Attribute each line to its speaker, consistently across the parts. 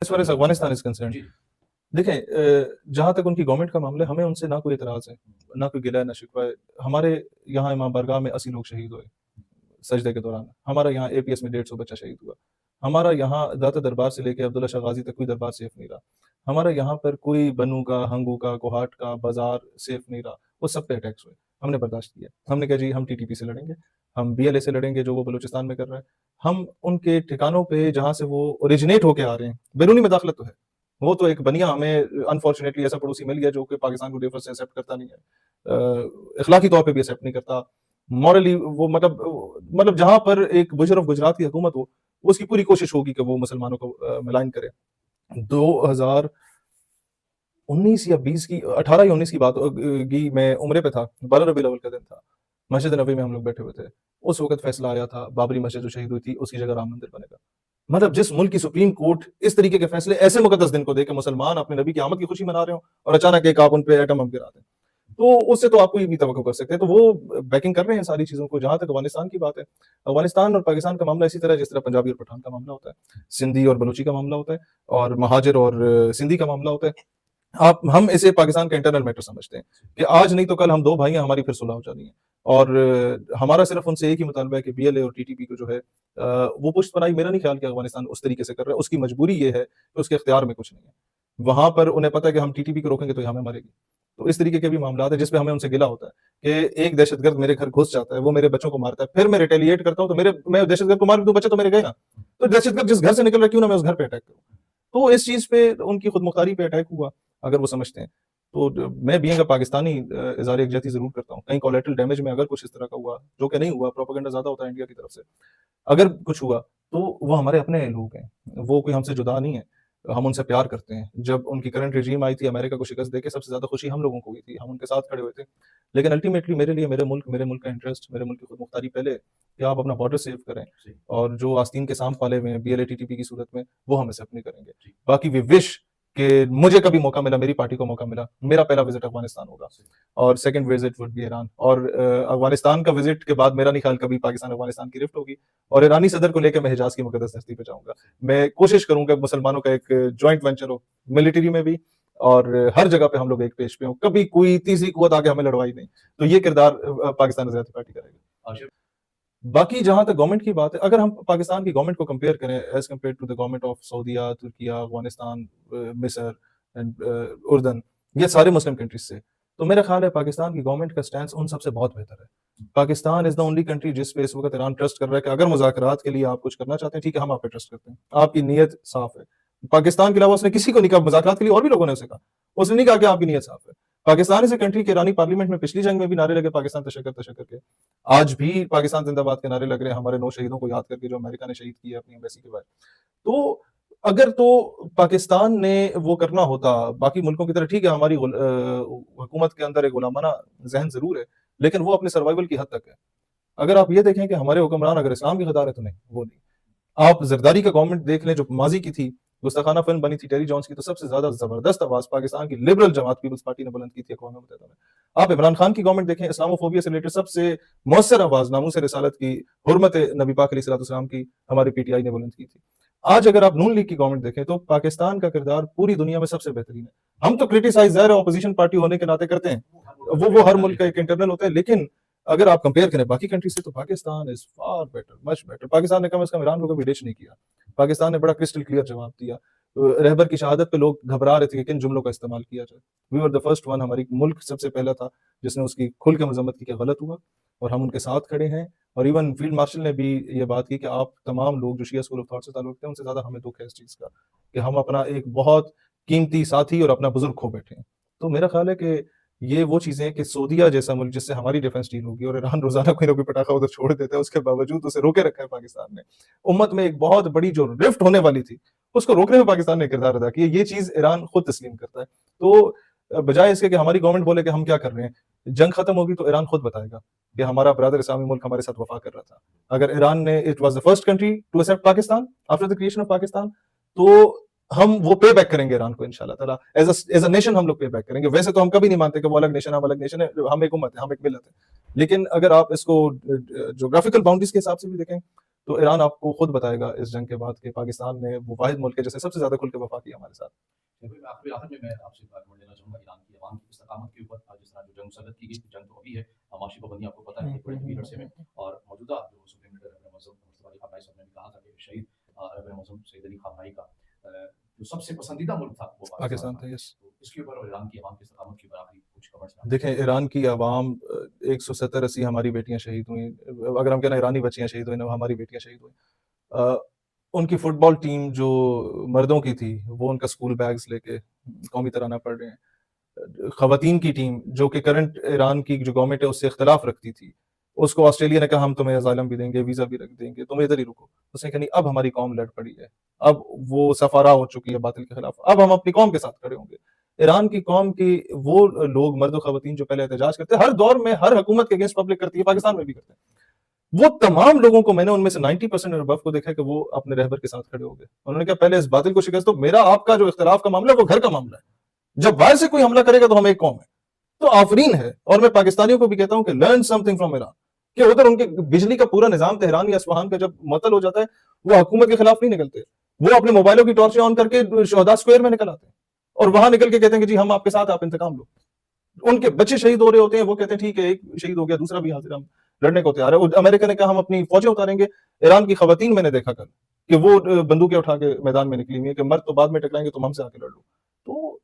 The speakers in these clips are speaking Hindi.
Speaker 1: As far as Afghanistan is concern, देखें जहाँ तक उनकी गवर्नमेंट का मामला है, हमें उनसे ना कोई एतराज़ है, ना कोई गिला है, ना शिकवा है। हमारे यहाँ इमाम बारगाह में 80 लोग शहीद हुए सजदे के दौरान। हमारा यहाँ एपीएस में 150 बच्चा शहीद हुआ। हमारा यहाँ दाता दरबार से लेके अब्दुल्ला शाह गाज़ी तक कोई दरबार सेफ नहीं रहा। हमारा यहाँ पर कोई बनू का, हंगू का, कोहाट का बाजार सेफ नहीं रहा। वो सब पे अटैक्स हुए, हमने बर्दाश्त किया। हमने कहा जी हम टीटीपी से लड़ेंगे, हम बीएलए से लड़ेंगे जो वो बलूचिस्तान में कर रहा है। हम उनके ठिकानों पे जहाँ से वो ओरिजिनेट होके आ रहे हैं, बैरूनी मुदाखलत तो है, वो तो एक बनिया हमें अनफॉर्चुनेटली ऐसा पड़ोसी मिल गया जो कि पाकिस्तान को डिफर से एक्सेप्ट करता नहीं है, इखलाकी तौर पे भी एक्सेप्ट नहीं करता, मॉरली वो मतलब जहां पर एक मुशर्रफ गुजरात की हुकूमत हो, उसकी पूरी कोशिश होगी कि वो मुसलमानों को मलाइन करे। 2019 या 20 की 18 या 19 की बात की, मैं उम्रे पे था, 12 रबीउल अव्वल का दिन था, मस्जिद नबी में हम लोग बैठे हुए थे। उस वक्त फैसला आया था बाबरी मस्जिद जो शहीद हुई थी उसकी जगह राम मंदिर बनेगा। मतलब जिस मुल्क की सुप्रीम कोर्ट इस तरीके के फैसले ऐसे मुकद्दस दिन को दे के मुसलमान अपने नबी की आमद की खुशी मना रहे हो और अचानक एक आप उन पे एटम बम गिरा दें, तो उससे तो आपको ये भी तवक्को कर सकते हैं। तो वो बैकिंग कर रहे हैं सारी चीजों को। जहां तक अफगानिस्तान की बात है, अफगानिस्तान और पाकिस्तान का मामला इसी तरह जिस तरह पंजाबी और पठान का मामला होता है, सिंधी और बलूची का मामला होता है, और महाजिर और सिंधी का मामला होता है। आप हम इसे पाकिस्तान का इंटरनल मैटर समझते हैं कि आज नहीं तो कल हम दो भाई हैं, हमारी फिर सुलह हो जानी है। और हमारा सिर्फ उनसे एक ही मुतालबा है कि बीएलए और टीटीपी को जो है वो पुष्ट बनाई। मेरा नहीं ख्याल कि अफगानिस्तान उस तरीके से कर रहा है। उसकी मजबूरी ये है कि उसके इख्तियार में कुछ नहीं है। वहां पर उन्हें पता है कि हम टीटीपी को रोकेंगे तो ये हमें मारेगी। तो इस तरीके के भी मामला है जिसपे हमें उनसे गिला होता है कि एक दहशतगर्द मेरे घर घुस जाता है, वो मेरे बच्चों को मारता है, फिर मैं रिटेलिएट करता हूँ, तो मैं दहशतगर्द को मार दूं, बच्चे तो मेरे गए ना। तो दहशतगर्द जिस घर से निकल रहा है क्यों ना मैं उस घर पे अटैक करूं। तो इस चीज पे उनकी खुद मुख्तारी पे अटैक हुआ अगर वो समझते हैं। तो मैं बीइंग अ पाकिस्तानी इज़हार यकजहती ज़रूर करता हूँ। कहीं कोलैटरल डैमेज में अगर कुछ इस तरह का हुआ, जो कि नहीं हुआ, प्रोपेगेंडा ज़्यादा होता है इंडिया की तरफ से। अगर कुछ हुआ, तो वो हमारे अपने लोग हैं, वो कोई हमसे जुदा नहीं है। हम उनसे प्यार करते हैं। जब उनकी करंट रेजीम आई थी, अमेरिका को शिकस्त देके सबसे ज़्यादा खुशी हम लोगों को हुई थी, हम उनके साथ खड़े हुए थे। लेकिन अल्टीमेटली मेरे लिए मेरे मुल्क का इंटरेस्ट, मेरे मुल्क की खुद मुख्तारी पहले है कि आप अपना बॉर्डर सेव करें, और जो आस्तीन के सांप पाले हुए हैं बीएलए टीटीपी की सूरत में, वो हम ऐसे अपनी करेंगे। बाकी वी विश कि मुझे कभी मौका मिला, मेरी पार्टी को मौका मिला, मेरा पहला विजिट अफगानिस्तान होगा और second visit would be Iran. और अफगानिस्तान का विजिट के बाद मेरा नहीं ख्याल कभी पाकिस्तान अफगानिस्तान की रिफ्ट होगी, और ईरानी सदर को लेकर मैं हिजाज की मुकद्दस धरती पे जाऊंगा। मैं कोशिश करूंगा मुसलमानों का एक जॉइंट वेंचर हो, मिलिट्री में भी, और हर जगह पे हम लोग एक पेश पे हो, कभी कोई तीसरी कुव्वत आके हमें लड़वाई नहीं। तो ये किरदार पाकिस्तान आज़ादी पार्टी करेगी। बाकी जहां तक गवर्नमेंट की बात है, अगर हम पाकिस्तान की गवर्नमेंट को कंपेयर करें as compared to the government of सऊदीया, तुर्किया, अफगानिस्तान, मिस्र एंड उर्दन, ये सारे मुस्लिम कंट्रीज से, तो मेरा ख्याल है पाकिस्तान की गवर्नमेंट का स्टैंड उन सबसे बहुत बेहतर है। Pakistan is the only country जिस पे इस वक्त ईरान ट्रस्ट कर रहा है कि अगर मुज़ाकरात के लिए आप कुछ करना चाहते हैं, ठीक है, हम आप पे ट्रस्ट करते हैं, आपकी नीयत साफ है। पाकिस्तान के अलावा उसने किसी को नहीं कहा मुज़ाकरात के लिए, और भी लोगों ने उसे कहा, उसने नहीं कहा कि आपकी नीयत साफ है। पाकिस्तान इस कंट्री के ईरानी पार्लियामेंट में पिछली जंग में भी नारे लगे पाकिस्तान तशक्कर तशक्कर के, आज भी पाकिस्तान जिंदाबाद के नारे लग रहे हैं हमारे 9 शहीदों को याद करके जो अमेरिका ने शहीद किए अपनी एम्बेसी के बाद। तो अगर तो पाकिस्तान ने वो करना होता बाकी मुल्कों की तरह, ठीक है हमारी हुकूमत के अंदर एक गुलामाना जहन जरूर है, लेकिन वो अपने सर्वाइवल की हद तक है। अगर आप ये देखें कि हमारे हुक्मरान अगर इस्लाम की गद्दार है तो नहीं, वो नहीं। आप जरदारी का गवर्नमेंट देख लें जो माजी की थी, गुस्ताखाना फिल्म बनी थी टेरी जॉन्स की, तो सबसे ज्यादा जबरदस्त आवाज पाकिस्तान की लिबरल जमात पीपल्स पार्टी ने बुलंद की थी अक़वाम मुत्तहिदा में। आप इमरान खान की गवर्नमेंट देखें, इस्लामोफोबिया से रिलेटेड सबसे मौसर आवाज नामूस रिसालत की, हुर्मत नबी पाक अलैहिस्सलाम की, हमारी पीटीआई ने बुलंद की थी। आज अगर आप नून लीग की गवर्नमेंट देखें तो पाकिस्तान का किरदार पूरी दुनिया में सबसे बेहतरीन है। हम तो क्रिटिसाइज ज़ाहिर है ऑपोजिशन पार्टी होने के नाते करते हैं, वो हर मुल्क का एक इंटरनल होता है, लेकिन अगर आप कंपेयर करें बाकी कंट्री से तो Pakistan is far better, much better. Pakistan ने कम से कम ईरान को कभी डिच नहीं किया। पाकिस्तान ने बड़ा क्रिस्टल क्लियर जवाब दिया। रहबर की शहादत पे लोग घबरा रहे थे कि किन जुमलों का इस्तेमाल किया जाए। We were the first one, हमारी मुल्क सबसे पहला था जिसने उसकी खुल के मजम्मत की कि गलत हुआ, और हम उनके साथ खड़े हैं। और इवन फील्ड मार्शल ने भी ये बात की कि आप तमाम लोग जो शिया स्कूल ऑफ थॉट से ताल्लुक रखते हैं, उनसे ज्यादा हमें दुख है इस चीज का कि हम अपना एक बहुत कीमती साथी और अपना बुजुर्ग खो बैठे हैं। तो मेरा ख्याल है कि ये वो चीजें हैं कि सऊदीया जैसा मुल्क जिससे हमारी डिफेंस डील होगी, और ईरान रोजाना कोई ना कोई पटाखा उधर छोड़ देता है, उसके बावजूद उसे रोके रखा है पाकिस्तान ने। उम्मत में एक बहुत बड़ी जो रिफ्ट होने वाली थी, उसको रोकने में पाकिस्तान ने किरदार अदा किया। ये चीज ईरान खुद तस्लीम करता है। तो बजाय इसके कि हमारी गवर्नमेंट बोले कि हम क्या कर रहे हैं, जंग खत्म होगी तो ईरान खुद बताएगा कि हमारा ब्रदर इस्लामी मुल्क हमारे साथ वफा कर रहा था। अगर ईरान ने, it was the first country to accept Pakistan after the creation of Pakistan, तो हम वो पे बैक करेंगे ईरान को इंशाल्लाह ताला। एज अ नेशन हम लोग पे बैक करेंगे। वैसे तो हम कभी नहीं मानते कि वो अलग नेशन, हम अलग नेशन है, हम एक उम्मत है, हम एक मिलत है। लेकिन अगर आप इसको ज्योग्राफिकल बाउंड्रीज के हिसाब से भी देखें तो ईरान आपको खुद बताएगा इस जंग के बाद कि पाकिस्तान ने वो वाहिद मुल्क है जिसने सबसे ज़्यादा खुल के वफ़ा की हमारे साथ।
Speaker 2: आखिर में मैं आपसे एक बात और लेना चाहूँगा ईरान की अवाम की इस्तकामत के ऊपर। जिस तरह जो जंग मुसल्लत की गई, जंग तो अभी है, माशी पाबंदी आपको पता है एक बड़े तवील अरसे में, और मौजूदा जो सुप्रीम लीडर रहबर मज़हब मुस्तफ़ा अली ख़amenei साहब ने भी कहा था कि शहीद रहबर मज़हब सैयद अली ख़amenei का जो सबसे पसंदीदा मुल्क था वो पाकिस्तान
Speaker 1: पाकिस्तान
Speaker 2: था।
Speaker 1: था, यस।
Speaker 2: तो इसके ऊपर और ईरान की अवाम की इस्तकामत के ऊपर आखिरी कुछ कमेंट्स में
Speaker 1: देखें, ईरान की अवाम 170-80 हमारी बेटियाँ शहीद हुईं। अगर हम कहें ना ईरानी बच्चियाँ शहीद हुईं, ना हमारी बेटियाँ शहीद हुईं। अ, उनकी फुटबॉल टीम जो मर्दों की थी, वो उनका स्कूल बैग्स लेके कौमी तराना पढ़ रहे हैं। ख़वातीन की टीम जो कि करंट ईरान की जो गवर्नमेंट है उससे इख्तिलाफ रखती थी, उसको ऑस्ट्रेलिया ने कहा हम तुम्हें असाइलम भी देंगे, वीज़ा भी रख देंगे, तुम इधर ही रुको। उसने कहा नहीं, अब हमारी कौम लड़ पड़ी है, अब वो सफ़ारा हो चुकी है बातिल के खिलाफ, अब हम अपनी कौम के साथ खड़े होंगे। ईरान की कौम की वो लोग मर्द और ख़वातीन जो पहले एहतजाज करते हैं, हर दौर में हर हुकूमत के अगेंस्ट पब्लिक करती है, पाकिस्तान में भी करते हैं। वो तमाम लोगों को मैंने उनमें से 90% और अबव को देखा है कि वो अपने रहबर के साथ खड़े हो गए। उन्होंने कहा पहले इस बातिल को शिकस्त दो, मेरा आपका जो इख्तिलाफ का मामला है वो घर का मामला है। जब बाहर से कोई हमला करेगा तो हम एक कौम है। तो आफरीन है। और मैं पाकिस्तानियों को भी कहता हूं कि लर्न समथिंग फ्रॉम ईरान, कि उधर उनके बिजली का पूरा निजाम तेहरान या अस्फहान का जब मुअत्तल हो जाता है, वो हुकूमत के खिलाफ नहीं निकलते, वो अपने मोबाइलों की टॉर्चें ऑन करके शोहदा स्क्वायर में निकल आते हैं और वहां निकल के कहते हैं कि जी हम आपके साथ, आप इंतकाम लो। उनके बच्चे शहीद हो रहे होते हैं, वो कहते हैं ठीक है एक शहीद हो गया, दूसरा भी हाजिर, हम लड़ने को तैयार है। अमेरिका ने कहा हम अपनी फौजें उतारेंगे। ईरान की खवातीन मैंने देखा कल कि वो बंदूकें उठा के मैदान में निकली हुई है कि मर्द तो बाद में टकराएंगे, तुम हमसे आके लड़ लो। तो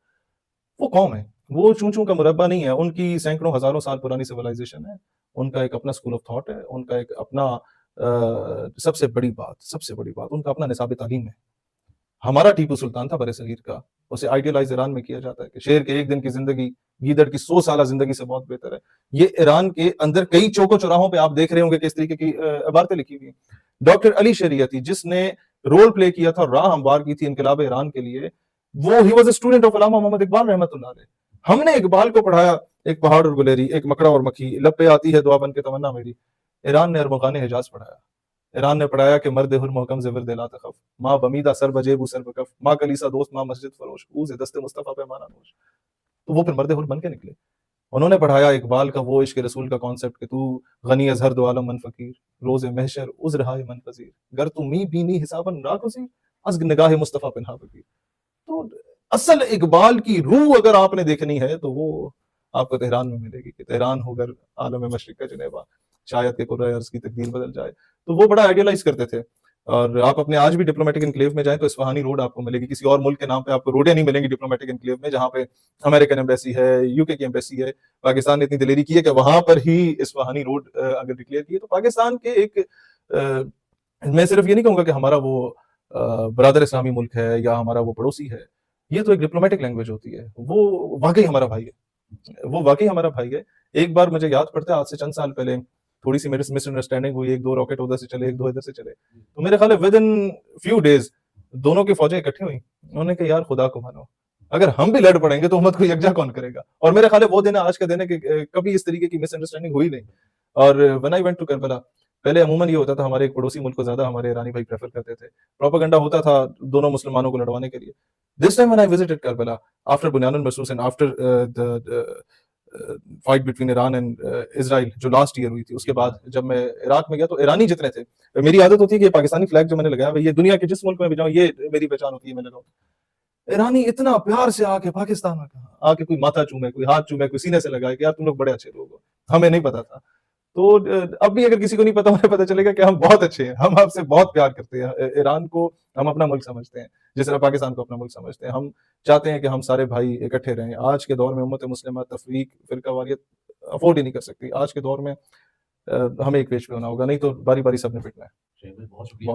Speaker 1: वो कौम है, वो चूं-चूं का मुरब्बा नहीं है, उनकी सैकड़ों हज़ारों साल पुरानी सिविलाइज़ेशन है, उनका एक अपना स्कूल ऑफ थॉट है, उनका एक अपना सबसे बड़ी बात उनका अपना निसाब तालीम है। हमारा टीपू सुल्तान था बरे-सगीर का, उसे आइडियलाइज़ ईरान में किया जाता है कि शेर के एक दिन की ज़िंदगी गीदड़ की 100 साला ज़िंदगी से बहुत बेहतर है। ये ईरान के अंदर कई चौकों-चौराहों पे आप देख रहे होंगे कि इस तरीके की इबारतें लिखी हुई हैं। डॉक्टर अली शरीयती जिसने रोल प्ले किया था और राह हमवार की थी इनकलाब ईरान के लिए, वो ही was a student of Allama Mohammad Iqbal रहमतुल्लाह अलैह। हमने इकबाल को पढ़ाया, एक पहाड़ और गुलेरी, एक मकड़ा और मक्खी, लब पे आती है दुआ बन के तमन्ना मेरी। ईरान ने अरमग़ान हिजाज़ पढ़ाया। ईरान ने पढ़ाया कि मर्द हुर मोहकम ज़िवर दिला तखफ़, माँ बमीदा सर बजेबू सर बकफ़, माँ कलीसा दोस्त माँ मस्जिद फरोश, ऊज़ दस्ते मुस्तफ़ा पैमाना नोश। तो वो फिर मर्द हुर बन के निकले। उन्होंने पढ़ाया इकबाल का वो इश्क रसूल का कॉन्सेप्ट कि तू गनी अज़ हर दो आलम मन फ़कीर, रोज़े महशर उज़्र हाय मन पज़ीर, गर तू मी बीनी हिसाबन राग़ुज़ीर, अज़ निगाहे मुस्तफ़ा पिन्हा बगीर। तो असल इकबाल की रूह अगर आपने देखनी है तो वो आपको तेहरान में मिलेगी कि तेहरान होकर आलम मशरिक का जनेवा, शायद कि कुर्रा अर्ज़ की तकदीर बदल जाए। तो वो बड़ा आइडियलाइज़ करते थे। और आप अपने आज भी डिप्लोमेटिक एन्क्लेव में जाएँ तो इस्फहानी रोड आपको मिलेगी, किसी और मुल्क के नाम पे आपको रोडें नहीं मिलेंगी डिप्लोमेटिक एन्क्लेव में, जहाँ पे अमेरिकन एम्बेसी है, यूके की एम्बेसी है। पाकिस्तान ने इतनी दिलेरी की है कि वहाँ पर ही इस्फहानी रोड अगर डिक्लेयर की है, तो पाकिस्तान के एक मैं सिर्फ ये नहीं कहूँगा कि हमारा वो ब्रादर इस्लामी मुल्क है या हमारा वो पड़ोसी है। ये तो एक डिप्लोमेटिक लैंग्वेज होती है। वो वाक़ई हमारा भाई है। वो वाक़ई हमारा भाई है। एक बार मुझे याद पड़ता है आज से चंद साल पहले थोड़ी-सी मेरे से मिसअंडरस्टैंडिंग हुई, 1-2 रॉकेट उधर से चले, 1-2 इधर से चले। तो मेरे ख़्याल है विदिन फ्यू डेज़ दोनों की फ़ौजें इकट्ठी हुई। उन्होंने कहा यार खुदा को मानो, अगर हम भी लड़ पड़ेंगे तो उम्मत को यकजा कौन करेगा? और मेरा ख़्याल है वो दिन आज का दिन है कि कभी इस तरीके की मिसअंडरस्टैंडिंग हुई नहीं। और when I went to Karbala, पहले अमूमन ये होता था हमारे एक पड़ोसी मुल्क को ज़्यादा हमारे ईरानी भाई प्रेफ़र करते थे। प्रोपेगेंडा होता था दोनों मुसलमानों को लड़वाने के लिए। This time when I visited Karbala after Bunyan al-Marsus and after fight between Iran and Israel जो लास्ट ईयर हुई थी, उसके बाद जब मैं इराक में गया तो ईरानी जितने थे, मेरी आदत होती है कि पाकिस्तानी फ्लैग जो मैंने लगाया भाई ये दुनिया के जिस मुल्क में भी जाऊं ये मेरी पहचान होती है, मैं लगाऊं। ईरानी इतना प्यार से आके पाकिस्तान में आके कोई माथा चूमे, कोई हाथ चूमे, कोई सीने से लगाए कि यार तुम लोग बड़े अच्छे लोग हो, हमें नहीं पता था। तो अब भी अगर किसी को नहीं पता उन्हें पता चलेगा कि हम बहुत अच्छे हैं, हम आपसे बहुत प्यार करते हैं। ईरान को हम अपना मुल्क समझते हैं, जिस तरह पाकिस्तान को अपना मुल्क समझते हैं। हम चाहते हैं कि हम सारे भाई इकट्ठे रहें। आज के दौर में उम्मत मुस्लिमा तफरीक, फ़िरकावारियत अफ़ोर्ड ही नहीं कर सकती। आज के दौर में हमें एक पेज पे होना होगा, नहीं तो बारी-बारी सबने पिटना है।
Speaker 2: बहुत शुक्रिया।